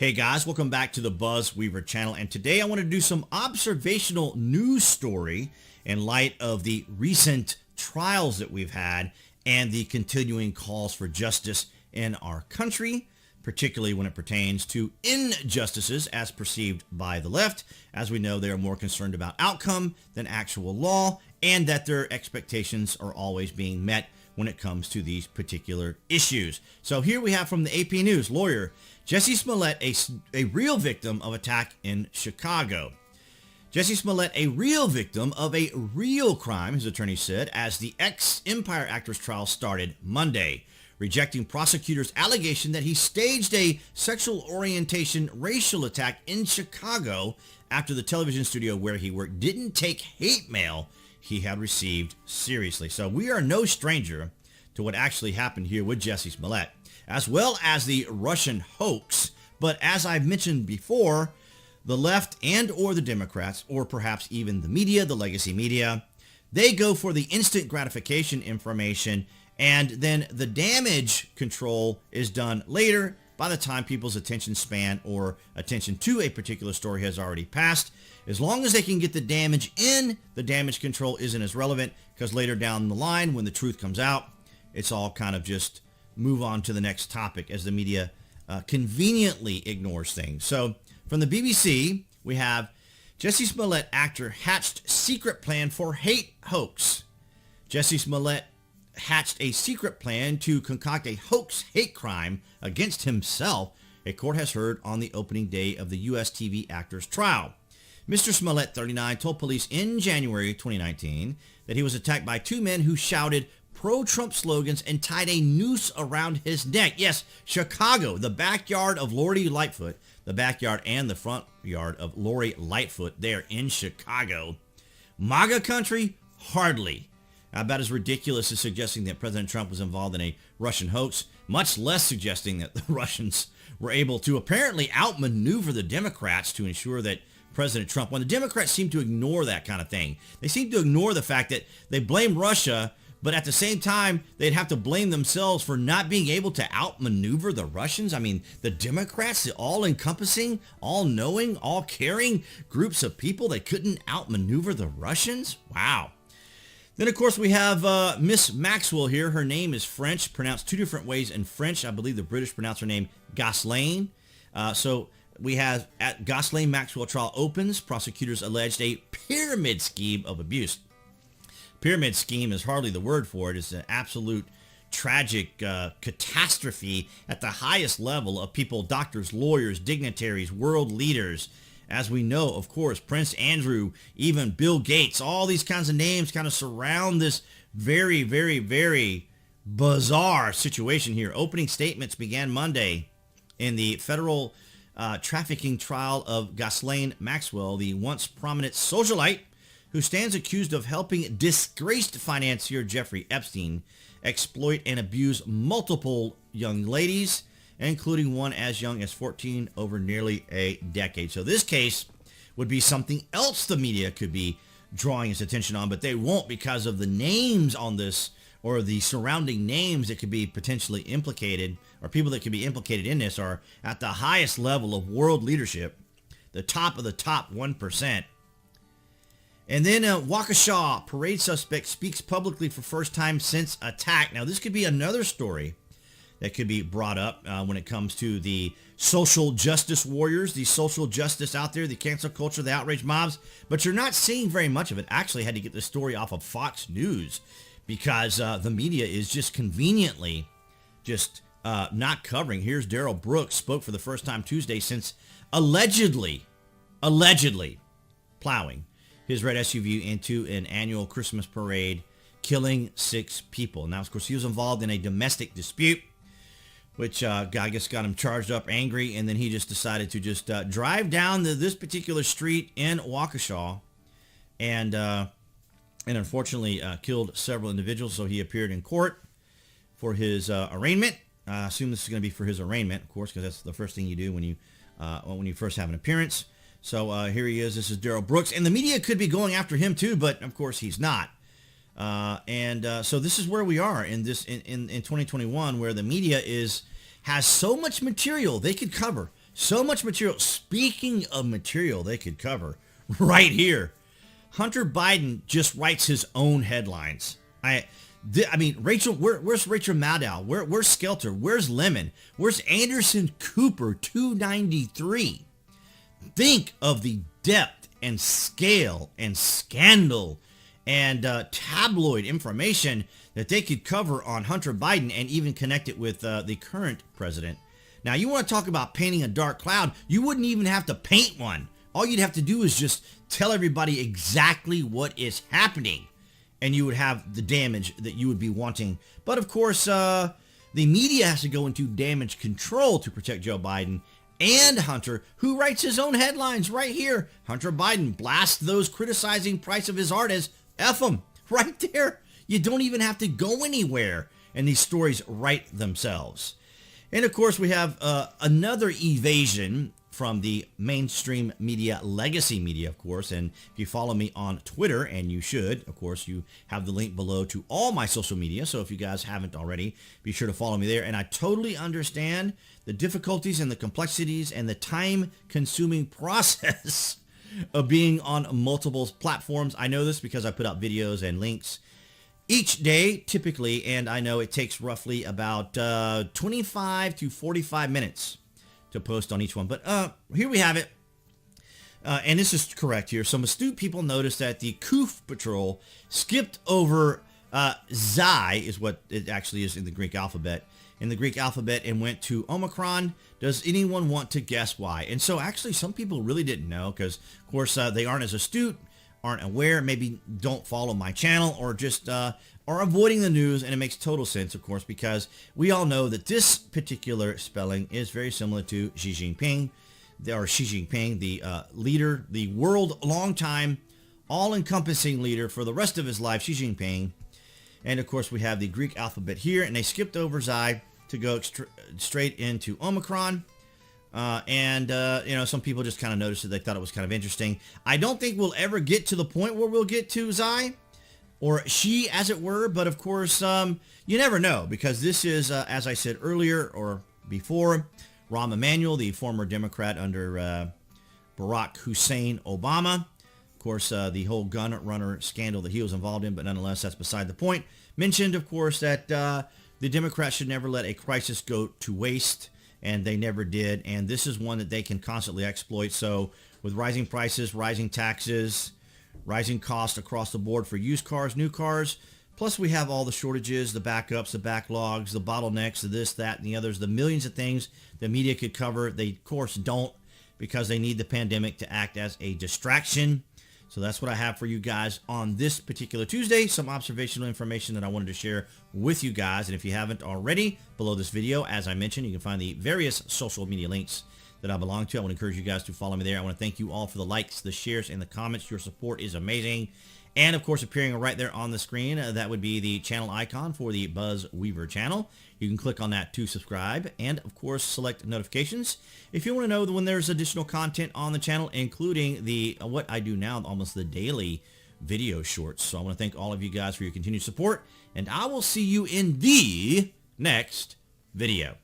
Hey guys, welcome back to the BuzWeaver Channel, and today I want to do some observational news story in light of the recent trials that we've had and the continuing calls for justice in our country, particularly when it pertains to injustices as perceived by the left. As we know, they are more concerned about outcome than actual law, and that their expectations are always being met when it comes to these particular issues. So here we have from the AP News, lawyer Jussie Smollett, a real victim of attack in Chicago. Jussie Smollett, a real victim of a real crime, his attorney said, as the ex-Empire actor's trial started Monday, rejecting prosecutors' allegation that he staged a sexual orientation racial attack in Chicago after the television studio where he worked didn't take hate mail he had received seriously. So we are no stranger to what actually happened here with Jussie Smollett, as well as the Russian hoax. But as I've mentioned before, the left and or the Democrats, or perhaps even the media, the legacy media, they go for the instant gratification information, and then the damage control is done later by the time people's attention span or attention to a particular story has already passed. As long as they can get the damage in, the damage control isn't as relevant, because later down the line when the truth comes out, it's all kind of just move on to the next topic as the media conveniently ignores things. So from the BBC, we have Jussie Smollett actor hatched secret plan for hate hoax. Jussie Smollett hatched a secret plan to concoct a hoax hate crime against himself, a court has heard on the opening day of the U.S. TV actor's trial. Mr. Smollett, 39, told police in January 2019 that he was attacked by two men who shouted pro-Trump slogans and tied a noose around his neck. Yes, Chicago, the backyard of Lori Lightfoot, the backyard and the front yard of Lori Lightfoot there in Chicago. MAGA country? Hardly. About as ridiculous as suggesting that President Trump was involved in a Russian hoax, much less suggesting that the Russians were able to apparently outmaneuver the Democrats to ensure that President Trump won. The Democrats seem to ignore that kind of thing. They seem to ignore the fact that they blame Russia, but at the same time, they'd have to blame themselves for not being able to outmaneuver the Russians. I mean, the Democrats, the all-encompassing, all-knowing, all-caring groups of people that couldn't outmaneuver the Russians? Wow. Then, of course, we have Miss Maxwell here. Her name is French, pronounced two different ways in French. I believe the British pronounce her name Ghislaine. So we have at Ghislaine Maxwell trial opens, prosecutors alleged a pyramid scheme of abuse. Pyramid scheme is hardly the word for it. It's an absolute tragic catastrophe at the highest level of people, doctors, lawyers, dignitaries, world leaders. As we know, of course, Prince Andrew, even Bill Gates, all these kinds of names kind of surround this very, very, very bizarre situation here. Opening statements began Monday in the federal trafficking trial of Ghislaine Maxwell, the once prominent socialite who stands accused of helping disgraced financier Jeffrey Epstein exploit and abuse multiple young ladies, including one as young as 14 over nearly a decade. So this case would be something else the media could be drawing its attention on, but they won't because of the names on this, or the surrounding names that could be potentially implicated, or people that could be implicated in this are at the highest level of world leadership, the top of the top 1%. And then Waukesha parade suspect speaks publicly for first time since attack. Now, this could be another story that could be brought up when it comes to the social justice warriors, the social justice out there, the cancel culture, the outrage mobs. But you're not seeing very much of it. Actually, I had to get this story off of Fox News because the media is just conveniently just not covering. Here's Darrell Brooks spoke for the first time Tuesday since allegedly plowing his red SUV into an annual Christmas parade, killing 6 people. Now, of course, he was involved in a domestic dispute, which I guess got him charged up, angry, and then he just decided to just drive down this particular street in Waukesha and unfortunately killed several individuals. So he appeared in court for his arraignment. I assume this is going to be for his arraignment, of course, because that's the first thing you do when you first have an appearance. So here he is. This is Darrell Brooks. And the media could be going after him too, but of course he's not. So this is where we are in 2021, where the media has so much material they could cover. So much material. Speaking of material they could cover, right here, Hunter Biden just writes his own headlines. I mean, Rachel, where's Rachel Maddow? Where's Skelter? Where's Lemon? Where's Anderson Cooper 293? Think of the depth and scale and scandal and tabloid information that they could cover on Hunter Biden and even connect it with the current president. Now, you want to talk about painting a dark cloud, you wouldn't even have to paint one. All you'd have to do is just tell everybody exactly what is happening, and you would have the damage that you would be wanting. But of course, the media has to go into damage control to protect Joe Biden and Hunter, who writes his own headlines right here. Hunter Biden blasts those criticizing price of his art as F them. Right there. You don't even have to go anywhere, and these stories write themselves. And of course, we have another evasion from the mainstream media, Legacy Media, of course. And if you follow me on Twitter, and you should, of course, you have the link below to all my social media. So if you guys haven't already, be sure to follow me there. And I totally understand the difficulties and the complexities and the time-consuming process of being on multiple platforms. I know this because I put out videos and links each day, typically, and I know it takes roughly about 25 to 45 minutes to post on each one. But here we have it. And this is correct here. Some astute people noticed that the Koof Patrol skipped over Xi, is what it actually is in the Greek alphabet, and went to Omicron. Does anyone want to guess why? And so actually some people really didn't know because, of course, they aren't as astute, aren't aware, maybe don't follow my channel, or just are avoiding the news. And it makes total sense, of course, because we all know that this particular spelling is very similar to Xi Jinping, the leader, the world long-time, all-encompassing leader for the rest of his life, Xi Jinping. And of course, we have the Greek alphabet here, and they skipped over Xi to go straight into Omicron. Some people just kind of noticed it. They thought it was kind of interesting. I don't think we'll ever get to the point where we'll get to Xi, or she, as it were. But of course, you never know, because this is, as I said earlier or before, Rahm Emanuel, the former Democrat under Barack Hussein Obama. Of course, the whole gun runner scandal that he was involved in, but nonetheless, that's beside the point. Mentioned, of course, that the Democrats should never let a crisis go to waste, and they never did. And this is one that they can constantly exploit. So with rising prices, rising taxes, rising costs across the board for used cars, new cars, plus we have all the shortages, the backups, the backlogs, the bottlenecks, the this, that, and the others, the millions of things the media could cover. They, of course, don't, because they need the pandemic to act as a distraction. So that's what I have for you guys on this particular Tuesday. Some observational information that I wanted to share with you guys. And if you haven't already, below this video, as I mentioned, you can find the various social media links that I belong to. I want to encourage you guys to follow me there. I want to thank you all for the likes, the shares, and the comments. Your support is amazing. And of course, appearing right there on the screen, that would be the channel icon for the BuzWeaver channel. You can click on that to subscribe, and of course, select notifications if you want to know when there's additional content on the channel, including the what I do now, almost the daily video shorts. So I want to thank all of you guys for your continued support, and I will see you in the next video.